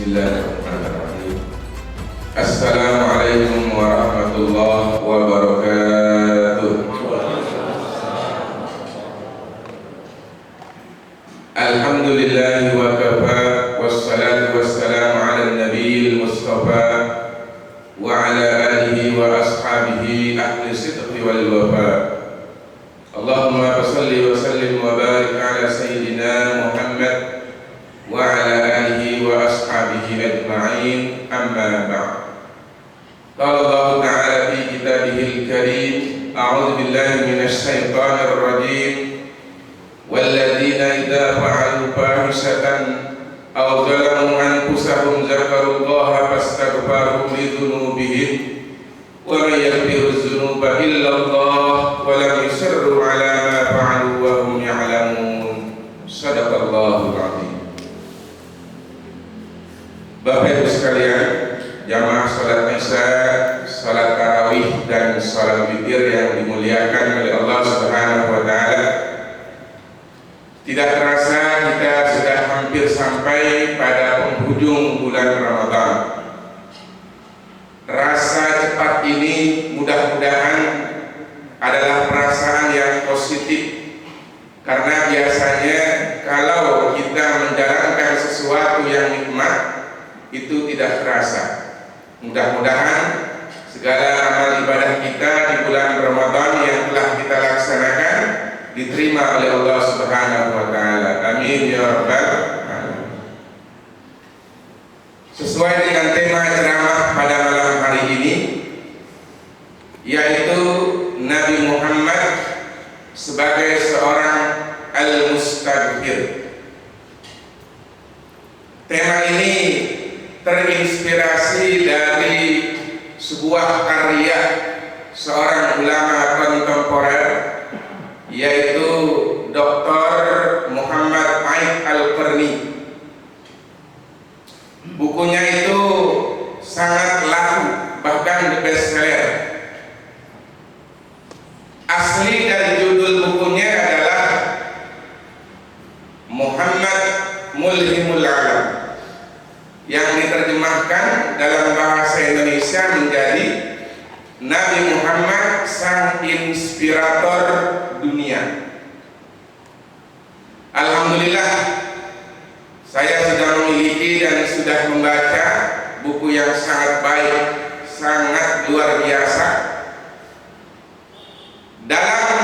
Bismillahirrahmanirrahim. Assalamualaikum warahmatullahi wabarakatuh. Alhamdulillahi wa kafa, wassalatu wassalamu ala nabiyil mustafa wa ala alihi wa ashabihi ahli sidqi wal wafa. Allahumma salli wa sallim wa barik ala sayyidina Muhammad wa ala alihi wa ashabihi ajma'in, amma ba'd. Qala Allah ta'ala fi kitabihil karim, a'udzu billahi minasy syaithanir rajim. Walladzina idza fa'alu fahishatan aw zalamu anfusahum dzakarullaha fastaghfaru lidzunubihim wa may yaghfiru dzunuba illallah wa lam yusirru 'ala ma fa'alu wa hum ya'lamun. Shadaqallahul 'azim. Bapak Ibu sekalian, jamaah salat Isya, salat tarawih dan salat witir yang dimuliakan oleh Allah Subhanahu wa taala. Tidak terasa kita sudah hampir sampai pada penghujung bulan Ramadan. Rasa cepat ini mudah-mudahan adalah perasaan yang positif, karena biasanya kalau kita menjalankan sesuatu yang nikmat itu tidak terasa. Mudah-mudahan segala amal ibadah kita di bulan Ramadan yang telah kita laksanakan diterima oleh Allah Subhanahu wa taala. Amin ya rabbal alamin. Sesuai dengan tema ceramah pada malam hari ini, yaitu Nabi Muhammad sebagai seorang al-mustaghfir. Tema ini terinspirasi dari sebuah karya seorang ulama kontemporer, yaitu Dr. Muhammad Aid Al-Qarni. Bukunya itu sangat laku, bahkan bestseller. Asli dari judul bukunya adalah Muhammad Mulhimul Alam, yang diterjemahkan dalam bahasa Indonesia menjadi Nabi Muhammad sang inspirator dunia. Alhamdulillah, saya sudah memiliki dan sudah membaca buku yang sangat baik, sangat luar biasa. Dalam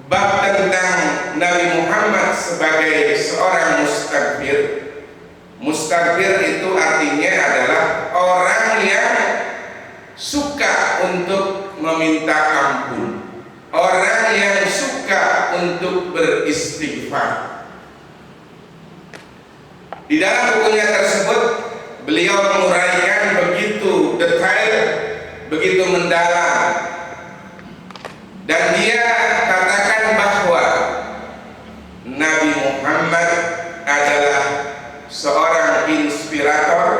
bab tentang Nabi Muhammad sebagai seorang mustaghfir. Mustaghfir itu artinya adalah orang yang suka untuk meminta ampun, orang yang suka untuk beristighfar. Di dalam bukunya tersebut beliau menguraikan begitu detail, begitu mendalam, dan dia katakan bahwa Nabi Muhammad adalah seorang inspirator,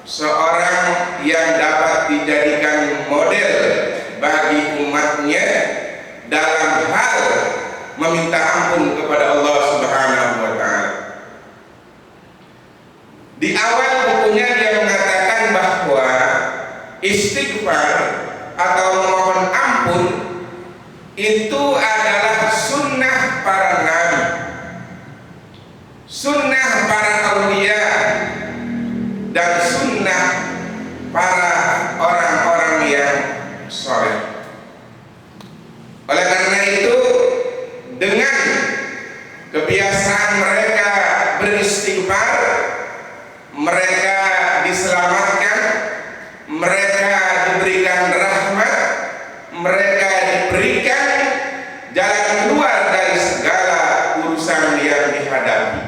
seorang yang dapat dijadikan model bagi umatnya dalam hal meminta ampun kepada Allah Subhanahu wa taala. Di awal bukunya dia mengatakan bahwa istighfar atau memohon ampun itu adalah sunnah para nabi, sunnah para aulia, dan sunnah para orang-orang yang soleh. Oleh karena itu, dengan kebiasaan mereka beristighfar, mereka diselamatkan, mereka diberikan rahmat, mereka diberikan jalan keluar dari segala urusan yang dihadapi.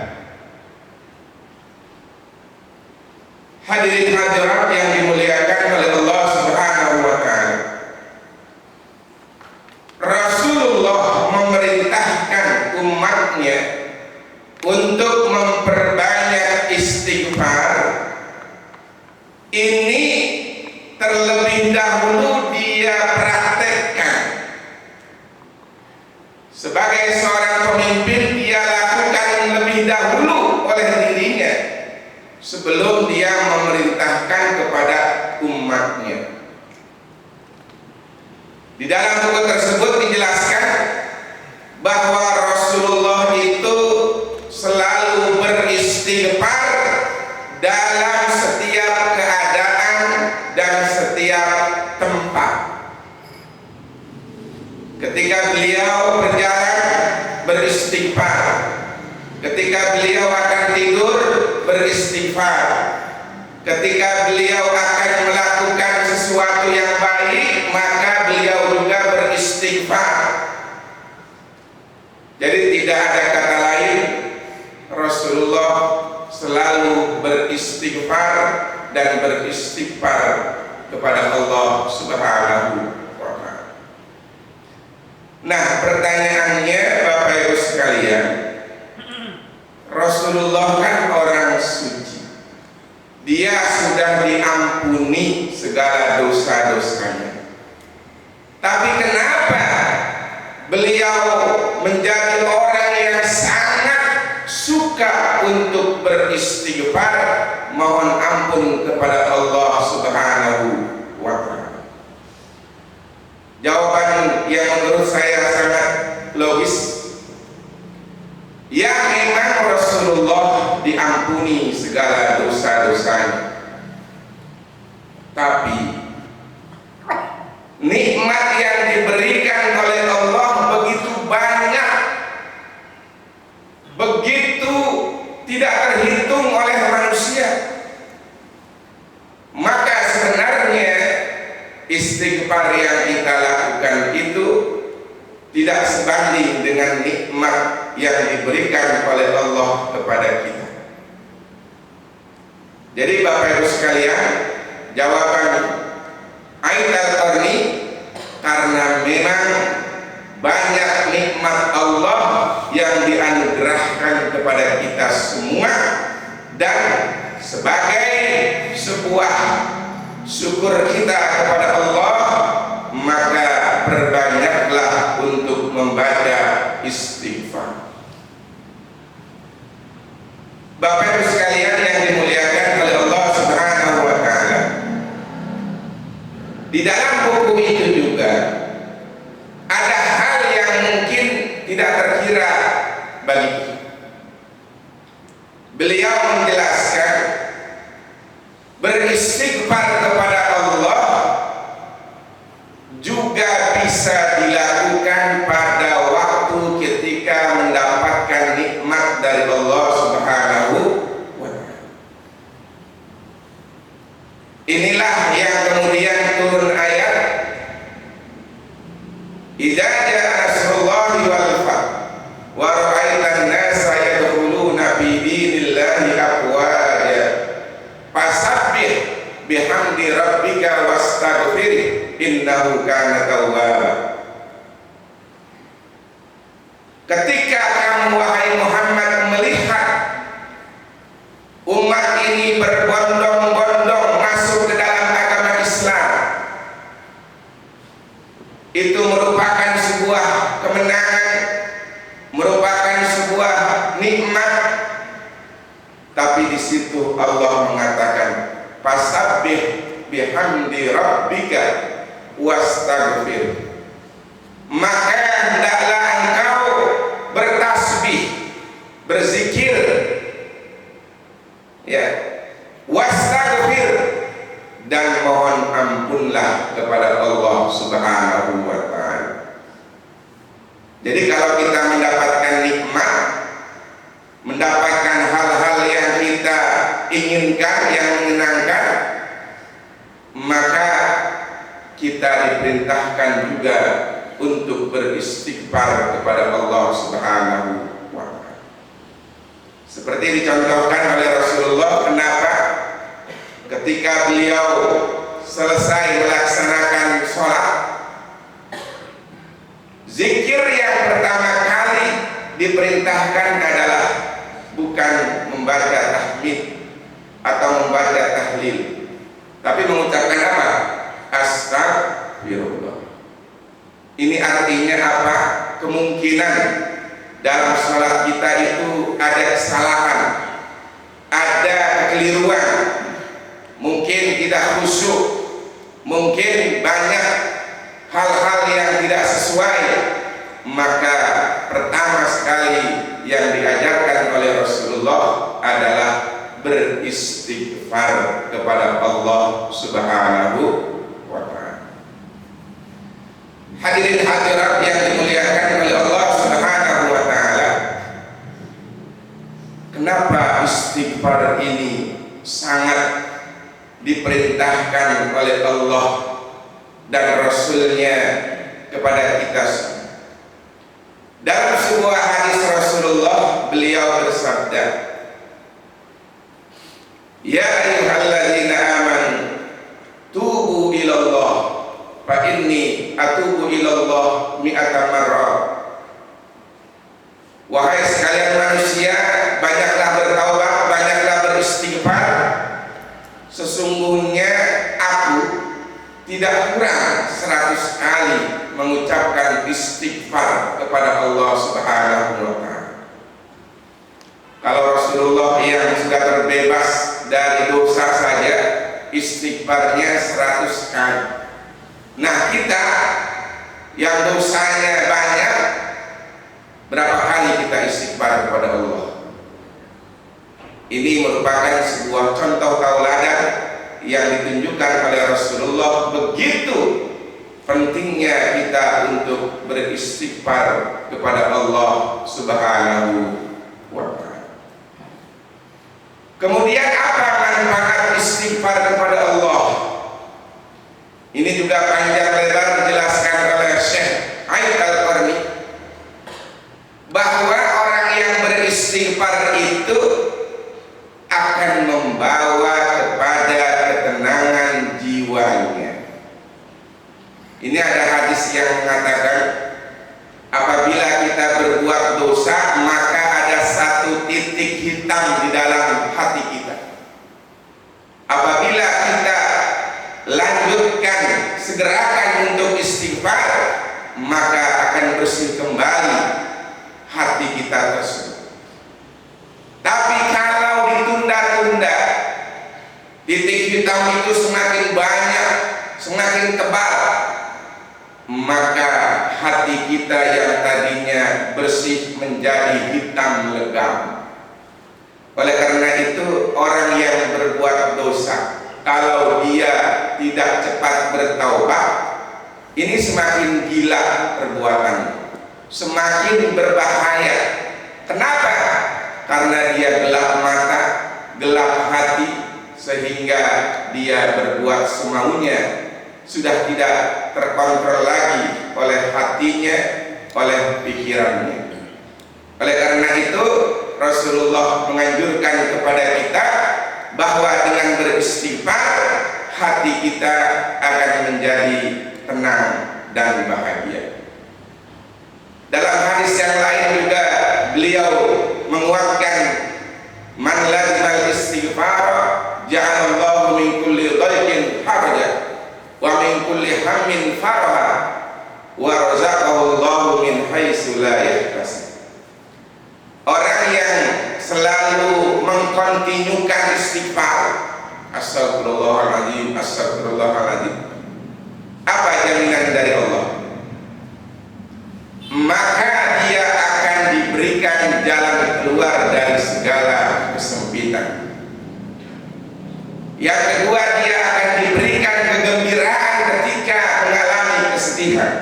Hadirin hadirat yang dimuliakan oleh Allah Subhanahu wa taala. Rasulullah memerintahkan umatnya untuk memperbanyak istighfar. Ini terlebih dahulu dia praktekkan. Sebagai seorang pemimpin, dia lakukan lebih dahulu oleh dirinya sebelum dia memerintahkan kepada umatnya. Di dalam buku tersebut dijelaskan bahwa Rasulullah itu selalu beristighfar dalam setiap keadaan dan setiap tempat. Ketika beliau berjalan, beristighfar. Ketika beliau akan tidur, beristighfar. Ketika beliau akan melakukan sesuatu yang baik, maka beliau juga beristighfar. Jadi tidak ada kata lain, Rasulullah selalu beristighfar dan beristighfar kepada Allah Subhanahu wa Ta'ala. Nah, pertanyaannya Bapak Ibu sekalian, Rasulullah kan orang suci. Dia sudah diampuni segala dosa-dosanya. Tapi kenapa beliau menjadi orang yang sangat suka untuk beristighfar, mohon ampun kepada Allah Subhanahu wa Ta'ala? Jawaban yang menurut saya sangat logis. Ya, memang Rasulullah diampuni segala dosa-dosanya, tapi nikmat yang diberikan oleh Allah begitu banyak, begitu tidak terhitung oleh manusia. Maka sebenarnya istighfar yang kita lakukan itu tidak sebanding dengan nikmat yang diberikan oleh Allah kepada kita. Jadi Bapak Ibu sekalian, jawaban Aid al-Qarni, karena memang banyak nikmat Allah yang dianugerahkan kepada kita semua, dan sebagai sebuah syukur kita kepada Allah, maka perbanyaklah untuk membaca istighfar. Bapak Ibu sekalian yang dimuliakan oleh Allah Subhanahu wa Ta'ala, di dalam buku itu juga ada hal yang mungkin tidak terkira bagi kita. Beliau menjelaskan beristighfar kepada Allah juga bisa dilakukan pada waktu ketika mendapatkan nikmat dari Allah Subhanahu wa Ta'ala. Inilah yang kemudian turun ayat idza jaa nasrullahi wal fath wa ra'aitan nasa yadkhuluna fi dinillahi afwaja fasabbih bihamdi rabbika wastaghfir innahu kana tawwaba. Ketika kamu wahai Muhammad melihat umat ini berbondong-bondong masuk ke dalam agama Islam, itu merupakan sebuah kemenangan, merupakan sebuah nikmat. Tapi di situ Allah mengatakan fasabbih bihamdi rabbika wastaghfir, maka hendaklah engkau bertasbih, berzikir, ya, wastaghfir, dan mohon ampunlah kepada Allah Subhanahu wa Ta'ala. Jadi kalau kita mendapatkan nikmat, mendapatkan hal-hal yang kita inginkan, yang menyenangkan, maka kita diperintahkan juga untuk beristighfar kepada Allah Subhanahu wa Ta'ala. Seperti dicontohkan oleh Rasulullah, kenapa ketika beliau selesai melaksanakan sholat, zikir yang pertama kali diperintahkan adalah bukan membaca tahmid atau membaca tahlil, tapi mengucapkan apa? Astagfirullah. Ini artinya apa? Kemungkinan dalam sholat kita itu ada kesalahan, ada kekeliruan, khusyuk, mungkin banyak hal-hal yang tidak sesuai, maka pertama sekali yang diajarkan oleh Rasulullah adalah beristighfar kepada Allah Subhanahu wa ta'ala. Hadirin hadirat yang dimuliakan oleh Allah Subhanahu wa ta'ala, kenapa istighfar ini sangat diperintahkan oleh Allah dan Rasulnya kepada kita semua? Dalam sebuah hadis Rasulullah, beliau bersabda, "Ya ayyuhalladzina amanu tubu ilallah fa inni atubu ilallah mi'ata marrah." Wahai sekalian manusia, banyaklah bertaubat, banyaklah beristighfar. Sesungguhnya aku tidak kurang 100 kali mengucapkan istighfar kepada Allah Subhanahu wa ta'ala. Kalau Rasulullah yang sudah terbebas dari dosa saja istighfarnya 100 kali. Nah, kita yang dosanya banyak, berapa kali kita istighfar kepada Allah? Ini merupakan sebuah contoh tauladan yang ditunjukkan oleh Rasulullah, begitu pentingnya kita untuk beristighfar kepada Allah Subhanahu wa ta'ala. Kemudian apa manfaat istighfar kepada Allah? Ini juga panjang lebar dijelaskan oleh Syekh Ait Al-Qarni, bahwa orang yang beristighfar itu akan membawa kepada ketenangan jiwanya. Ini ada hadis yang mengatakan, apabila kita berbuat dosa, maka ada satu titik hitam di dalam hati kita. Apabila kita lanjutkan segerakan untuk istighfar, maka akan bersih kembali hati kita tersebut. Tapi kalau ditunda-tunda, titik hitam itu semakin banyak, semakin tebal, maka hati kita yang tadinya bersih menjadi hitam legam. Oleh karena itu, orang yang berbuat dosa, kalau dia tidak cepat bertaubat, ini semakin gila perbuatannya, semakin berbahaya. Kenapa? Karena dia gelap mata, gelap hati, sehingga dia berbuat semaunya, sudah tidak terkontrol lagi oleh hatinya, oleh pikirannya. Oleh karena itu, Rasulullah menganjurkan kepada kita bahwa dengan beristighfar, hati kita akan menjadi tenang dan bahagia. Dalam hadis yang lain juga beliau menguatkan, man lazimal istighfar ja'alallahu min kulli dhaiqin haraja wa min kulli hammin faraha wa razaqahu Allahu min haitsu la yahtasib. Orang yang selalu mengkontinyukan istighfar, astagfirullahaladzim, astagfirullahaladzim, apa jaminan dari Allah? Maka dia akan diberikan jalan keluar dari segala kesempitan. Yang kedua, dia akan diberikan kegembiraan ketika mengalami kesedihan.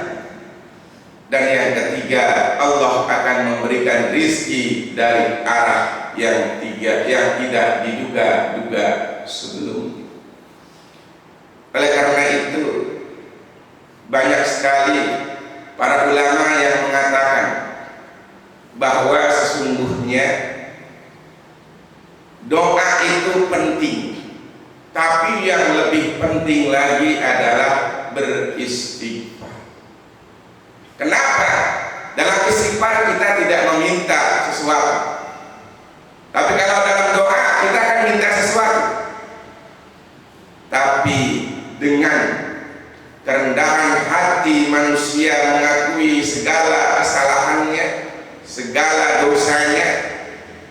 Dan yang ketiga, Allah akan memberikan rizki dari arah yang tidak diduga-duga sebelumnya. Oleh karena itu, banyak sekali para ulama yang mengatakan bahwa sesungguhnya doa itu penting, tapi yang lebih penting lagi adalah beristighfar. Kenapa? Dalam istighfar kita tidak meminta sesuatu, tapi kalau dalam doa kita akan minta sesuatu. Tapi dengan kerendahan hati manusia mengakui segala kesalahannya, segala dosanya,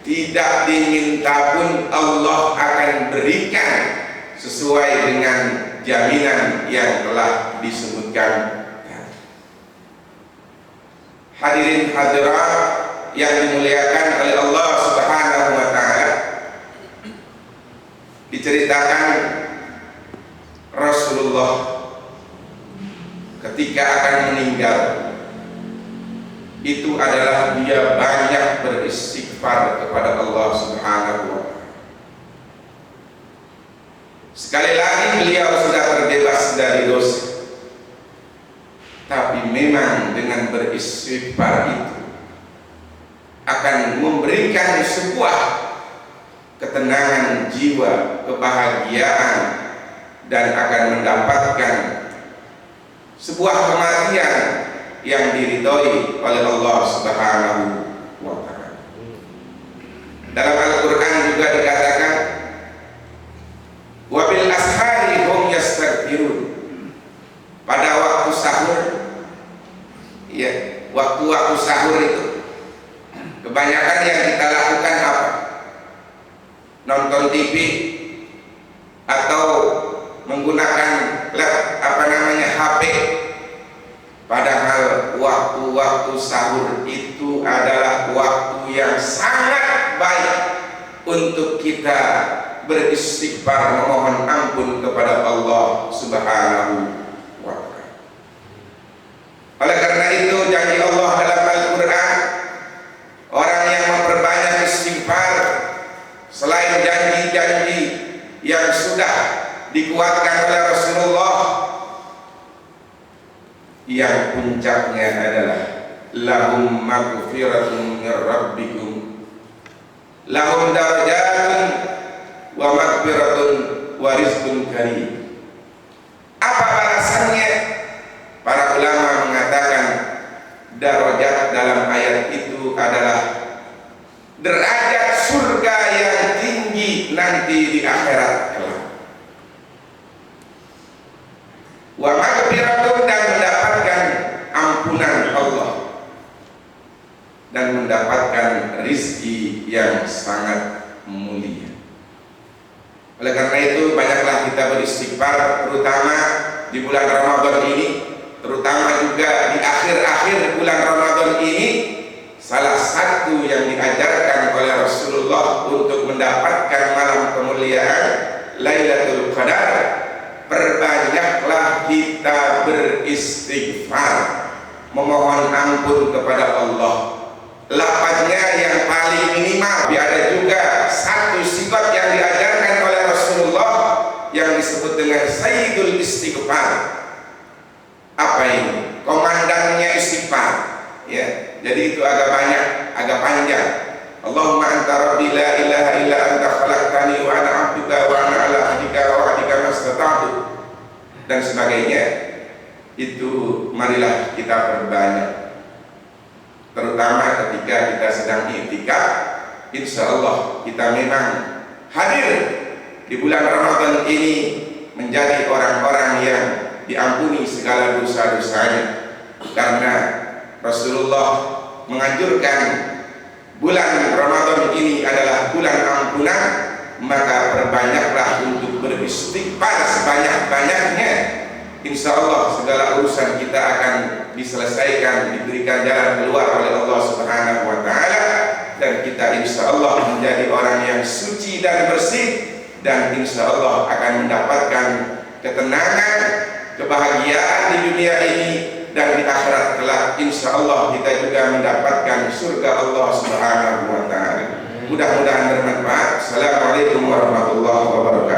tidak diminta pun Allah akan berikan sesuai dengan jaminan yang telah disebutkan. Hadirin hadirat yang dimuliakan oleh Allah Subhanahu wa taala, diceritakan Rasulullah ketika akan meninggal itu adalah dia banyak beristighfar kepada Allah Subhanahu wa taala. Sekali lagi beliau sudah terbebas dari dosa, tapi memang dengan beristighfar itu akan memberikan sebuah ketenangan jiwa, kebahagiaan, dan akan mendapatkan sebuah kematian yang diridhoi oleh Allah Subhanahu wa taala. Dalam Al-Qur'an juga dikatakan wa bil ashari hum yastaghfirun. Pada waktu sahur, ya, waktu-waktu sahur itu kebanyakan yang kita lakukan apa? Nonton TV atau menggunakan HP. Padahal waktu-waktu sahur itu adalah waktu yang sangat baik untuk kita beristighfar, memohon ampun kepada Allah Subhanahu wa taala. Oleh karena itu janji Allah dalam Al-Qur'an, orang yang memperbanyak istighfar selain janji-janji yang sudah dikuatkan oleh Rasulullah, yang puncaknya adalah lahum maghfiratun min rabbikum, lahum darajatun wa maghfiratun wa rizqun karim. Apa balasannya? Para ulama mengatakan darajat dalam ayat itu adalah derajat surga yang tinggi nanti di akhirat kelak. Wa maghfiratun, dan mendapatkan ampunan Allah dan mendapatkan rizki yang sangat mulia. Oleh karena itu banyaklah kita beristighfar, terutama di bulan Ramadan ini, terutama juga di akhir-akhir bulan Ramadan ini. Salah satu yang diajarkan oleh Rasulullah untuk mendapatkan malam kemuliaan Lailatul Qadar, perbanyaklah kita beristighfar, memohon ampun kepada Allah. Lafaznya yang paling minimal. Ada juga satu sifat yang diajarkan oleh Rasulullah yang disebut dengan Sayyidul Istighfar. Apa ini? Komandannya istighfar. Ya, jadi itu agak banyak, agak panjang. Allahumma anta rabbi la ilaha illa anta khalaqtani wa ana 'abduka wa ana 'ala ahdika wa wa'dika mastata'tu, dan sebagainya. Itu marilah kita perbanyak, terutama ketika kita sedang i'tikaf. Insyaallah kita memang hadir di bulan Ramadan ini menjadi orang-orang yang diampuni segala dosa-dosanya, karena Rasulullah menganjurkan bulan Ramadan ini adalah bulan ampunan. Maka perbanyaklah untuk beristighfar sebanyak-banyaknya. Insya Allah segala urusan kita akan diselesaikan, diberikan jalan keluar oleh Allah Subhanahu wa taala, dan kita insya Allah menjadi orang yang suci dan bersih, dan insya Allah akan mendapatkan ketenangan, kebahagiaan di dunia ini, dan di akhirat kelak insya Allah kita juga mendapatkan surga Allah Subhanahu wa taala. Mudah-mudahan bermanfaat. Assalamualaikum warahmatullahi wabarakatuh.